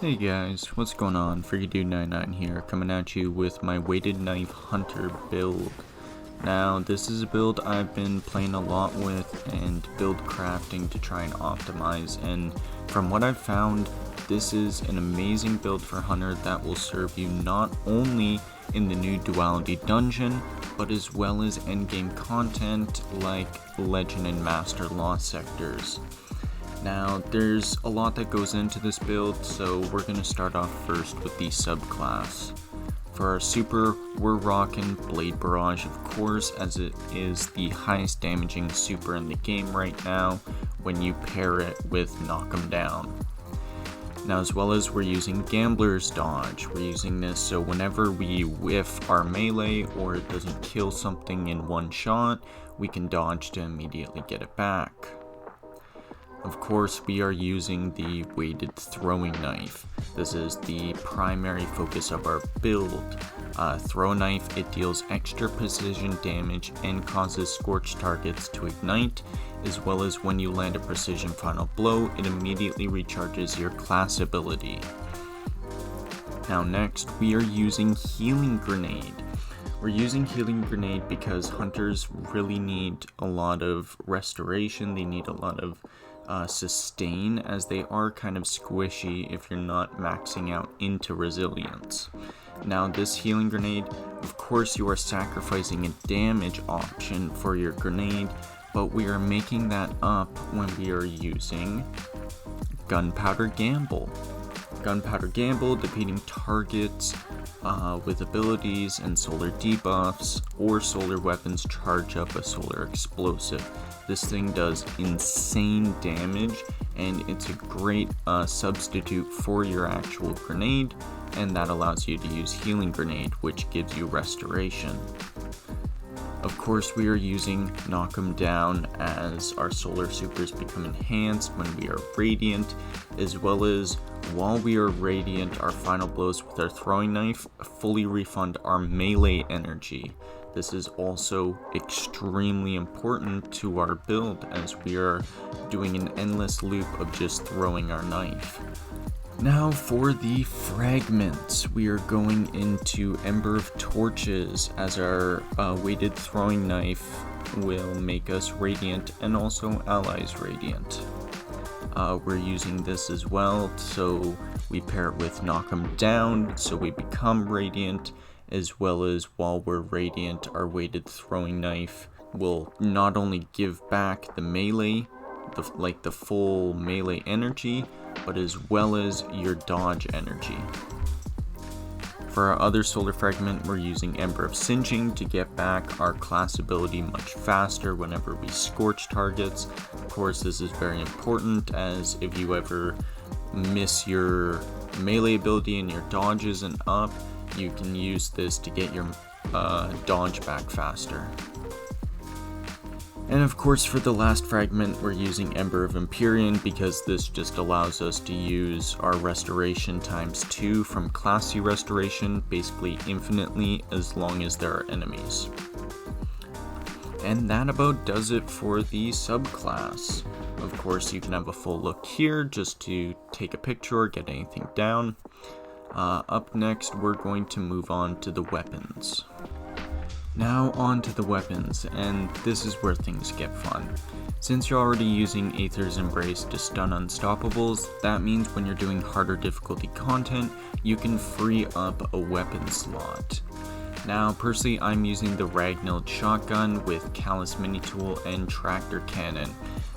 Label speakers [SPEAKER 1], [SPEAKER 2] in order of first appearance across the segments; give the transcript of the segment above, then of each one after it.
[SPEAKER 1] Hey guys, what's going on? FreakyDude99 here, coming at you with my weighted knife hunter build. Now, this is a build I've been playing a lot with and build crafting to try and optimize, and from what I've found, this is an amazing build for hunter that will serve you not only in the new Duality Dungeon, but as well as endgame content like Legend and Master Lost sectors. Now, there's a lot that goes into this build, so we're going to start off first with the subclass. For our super, we're rocking Blade Barrage, of course, as it is the highest damaging super in the game right now when you pair it with Knock 'em Down. Now, as well as we're using Gambler's Dodge. We're using this so whenever we whiff our melee or it doesn't kill something in one shot, we can dodge to immediately get it back. Of course, we are using the weighted throwing knife. This is the primary focus of our build. Throw knife, it deals extra precision damage and causes scorched targets to ignite, as well as when you land a precision final blow, it immediately recharges your class ability. Now next, we are using Healing Grenade. We're using Healing Grenade because hunters really need a lot of restoration, they need a lot of sustain, as they are kind of squishy if you're not maxing out into resilience. Now this healing grenade, of course you are sacrificing a damage option for your grenade, but we are making that up when we are using Gunpowder Gamble. Gunpowder Gamble, defeating targets with abilities and solar debuffs or solar weapons charge up a solar explosive. This thing does insane damage and it's a great substitute for your actual grenade, and that allows you to use Healing Grenade, which gives you restoration. Of course, we are using Knock 'em Down as our solar supers become enhanced when we are radiant, as well as while we are radiant, our final blows with our throwing knife fully refund our melee energy. This is also extremely important to our build as we are doing an endless loop of just throwing our knife. Now for the fragments, we are going into Ember of Torches as our weighted throwing knife will make us radiant and also allies radiant. We're using this as well, so we pair it with Knock 'em Down so we become radiant, as well as while we're radiant, our weighted throwing knife will not only give back the melee, the full melee energy, but as well as your dodge energy. For our other solar fragment, we're using Ember of Singeing to get back our class ability much faster whenever we scorch targets. Of course, this is very important, as if you ever miss your melee ability and your dodge isn't up, you can use this to get your dodge back faster. And of course, for the last fragment, we're using Ember of Empyrean because this just allows us to use our restoration times 2 from classy restoration, basically infinitely, as long as there are enemies. And that about does it for the subclass. Of course, you can have a full look here just to take a picture or get anything down. Up next, we're going to move on to the weapons. Now on to the weapons, and this is where things get fun. Since you're already using Aether's Embrace to stun unstoppables, that means when you're doing harder difficulty content, you can free up a weapon slot. Now, personally, I'm using the Ragnalled Shotgun with Callus Mini Tool and Tractor Cannon.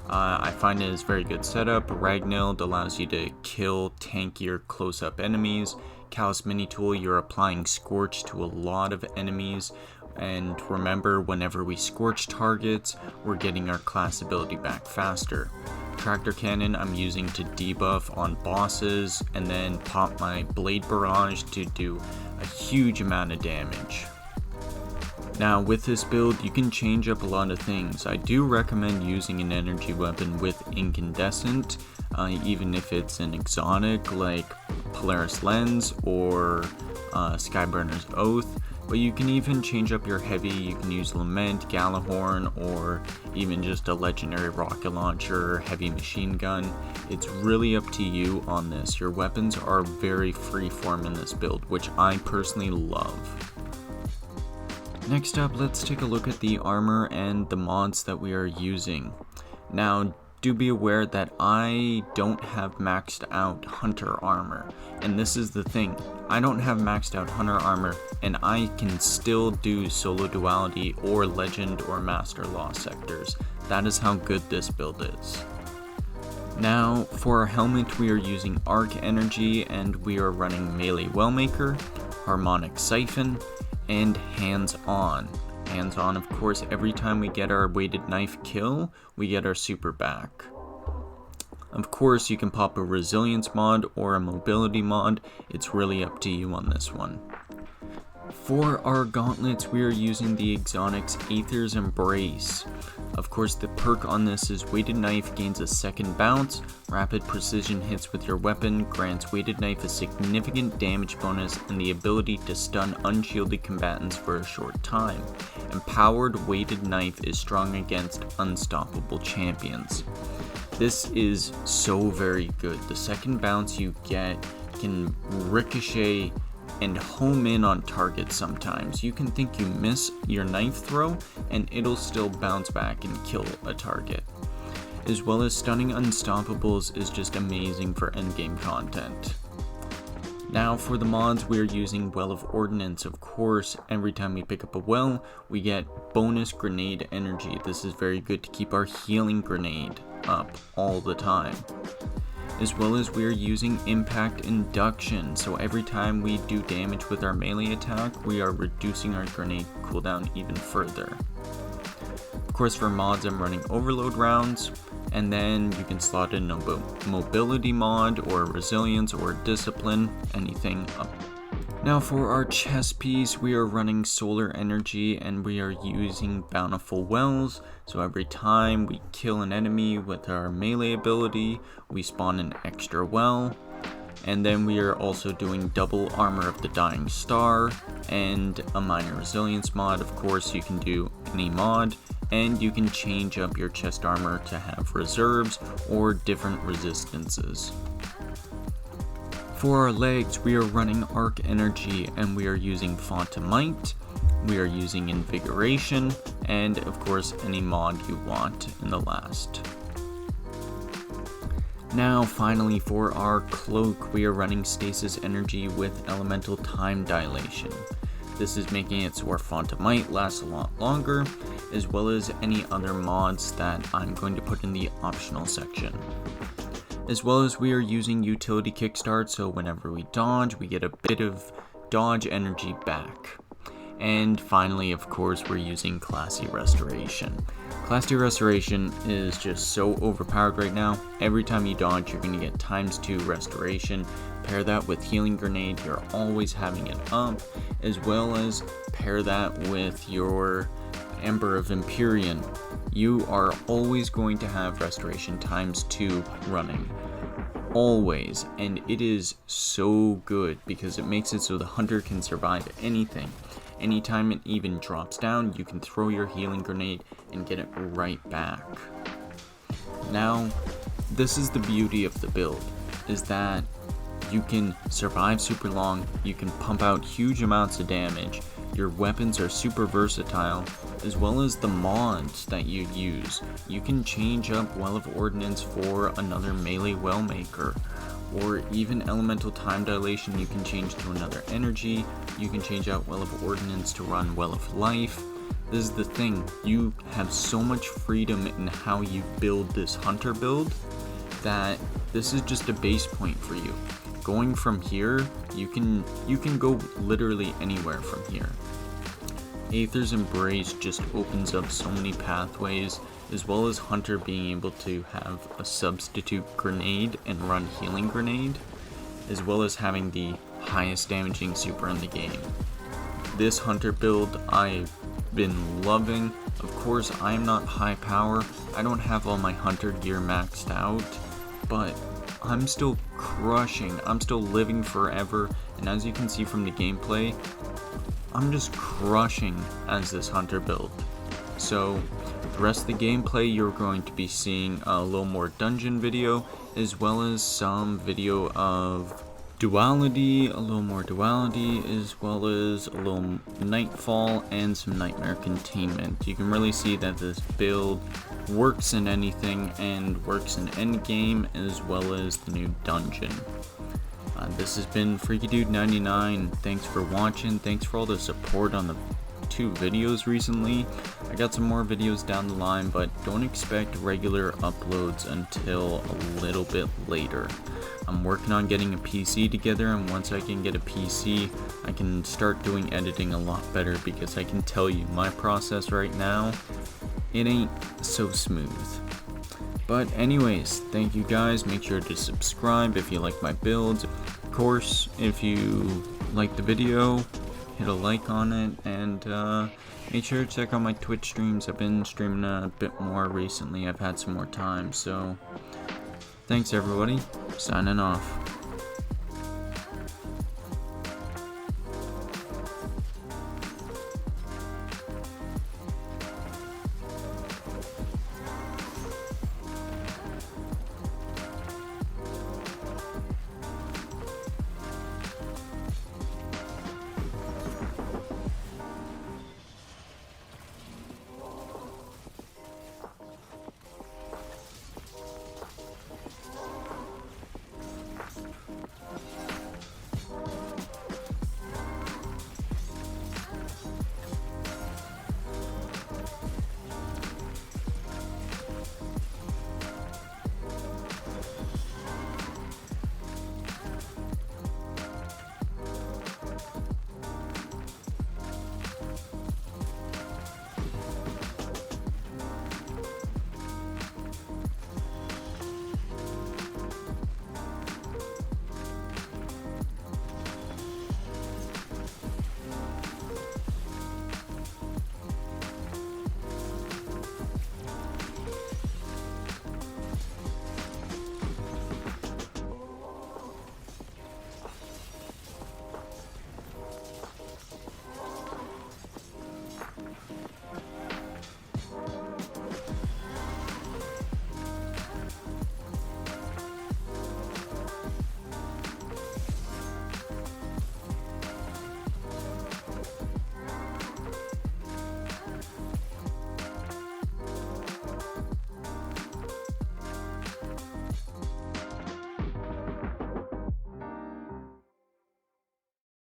[SPEAKER 1] I find it is very good setup. Ragnalled allows you to kill tankier close-up enemies. Callus Mini Tool, you're applying Scorch to a lot of enemies. And remember, whenever we scorch targets, we're getting our class ability back faster. Tractor Cannon I'm using to debuff on bosses, and then pop my Blade Barrage to do a huge amount of damage. Now with this build, you can change up a lot of things. I do recommend using an energy weapon with Incandescent, even if it's an exotic like Polaris Lens or Skyburner's Oath. But you can even change up your heavy. You can use Lament, Galahorn, or even just a legendary rocket launcher, heavy machine gun. It's really up to you on this. Your weapons are very freeform in this build, which I personally love. Next up, let's take a look at the armor and the mods that we are using. Now, do be aware that I don't have maxed out hunter armor, and this is the thing. I don't have maxed out hunter armor, and I can still do solo duality or legend or master law sectors. That is how good this build is. Now, for our helmet, we are using arc energy, and we are running melee wellmaker, harmonic siphon, and hands-on. Hands-on, of course, every time we get our weighted knife kill, we get our super back. Of course, you can pop a resilience mod or a mobility mod. It's really up to you on this one. For our gauntlets, we are using the Exotics Aether's Embrace. Of course, the perk on this is weighted knife gains a second bounce, rapid precision hits with your weapon, grants weighted knife a significant damage bonus, and the ability to stun unshielded combatants for a short time. Empowered weighted knife is strong against unstoppable champions. This is so very good. The second bounce you get can ricochet and home in on targets sometimes. You can think you miss your knife throw and it'll still bounce back and kill a target. As well as stunning unstoppables is just amazing for endgame content. Now for the mods, we're using Well of Ordnance. Of course, every time we pick up a well, we get bonus grenade energy. This is very good to keep our healing grenade up all the time. As well as we're using impact induction, so every time we do damage with our melee attack, we are reducing our grenade cooldown even further. Of course, for mods, I'm running overload rounds, and then you can slot in a mobility mod or resilience or discipline, anything up. Now for our chest piece, we are running solar energy and we are using bountiful wells. So every time we kill an enemy with our melee ability, we spawn an extra well. And then we are also doing double armor of the dying star and a minor resilience mod. Of course, you can do any mod, and you can change up your chest armor to have reserves or different resistances. For our legs, we are running arc energy and we are using Fontamite, we are using invigoration, and of course any mod you want in the last. Now finally, for our cloak, we are running stasis energy with elemental time dilation. This is making it so our Fontamite lasts a lot longer, as well as any other mods that I'm going to put in the optional section. As well as we are using utility kickstart, so whenever we dodge, we get a bit of dodge energy back. And finally, of course, we're using classy restoration. Classy restoration is just so overpowered right now. Every time you dodge, you're going to get ×2 restoration. Pair that with healing grenade, you're always having it up, as well as pair that with your Ember of Empyrean. You are always going to have restoration ×2 running. Always. And it is so good because it makes it so the hunter can survive anything. Anytime it even drops down, you can throw your healing grenade and get it right back. Now, this is the beauty of the build, is that you can survive super long, you can pump out huge amounts of damage, your weapons are super versatile, as well as the mods that you use. You can change up Well of Ordnance for another melee wellmaker, or even elemental time dilation you can change to another energy. You can change out Well of Ordnance to run Well of Life. This is the thing, you have so much freedom in how you build this hunter build that this is just a base point for you. Going from here, you can go literally anywhere from here. Aether's Embrace just opens up so many pathways, as well as Hunter being able to have a substitute grenade and run healing grenade, as well as having the highest damaging super in the game. This Hunter build I've been loving. Of course, I am not high power, I don't have all my Hunter gear maxed out, but I'm still crushing, I'm still living forever, and as you can see from the gameplay, I'm just crushing as this hunter build. So the rest of the gameplay, you're going to be seeing a little more dungeon video, as well as some video of duality, a little more duality, as well as a little nightfall and some nightmare containment. You can really see that this build works in anything and works in endgame as well as the new dungeon. This has been FreakyDude99. Thanks for watching. Thanks for all the support on the 2 videos recently. I got some more videos down the line, but don't expect regular uploads until a little bit later. I'm working on getting a PC together, and once I can get a PC, I can start doing editing a lot better, because I can tell you, my process right now, it ain't so smooth. But anyways, thank you guys. Make sure to subscribe if you like my builds. Of course, if you like the video, hit a like on it, and make sure to check out my Twitch streams. I've been streaming a bit more recently. I've had some more time, so thanks everybody. Signing off.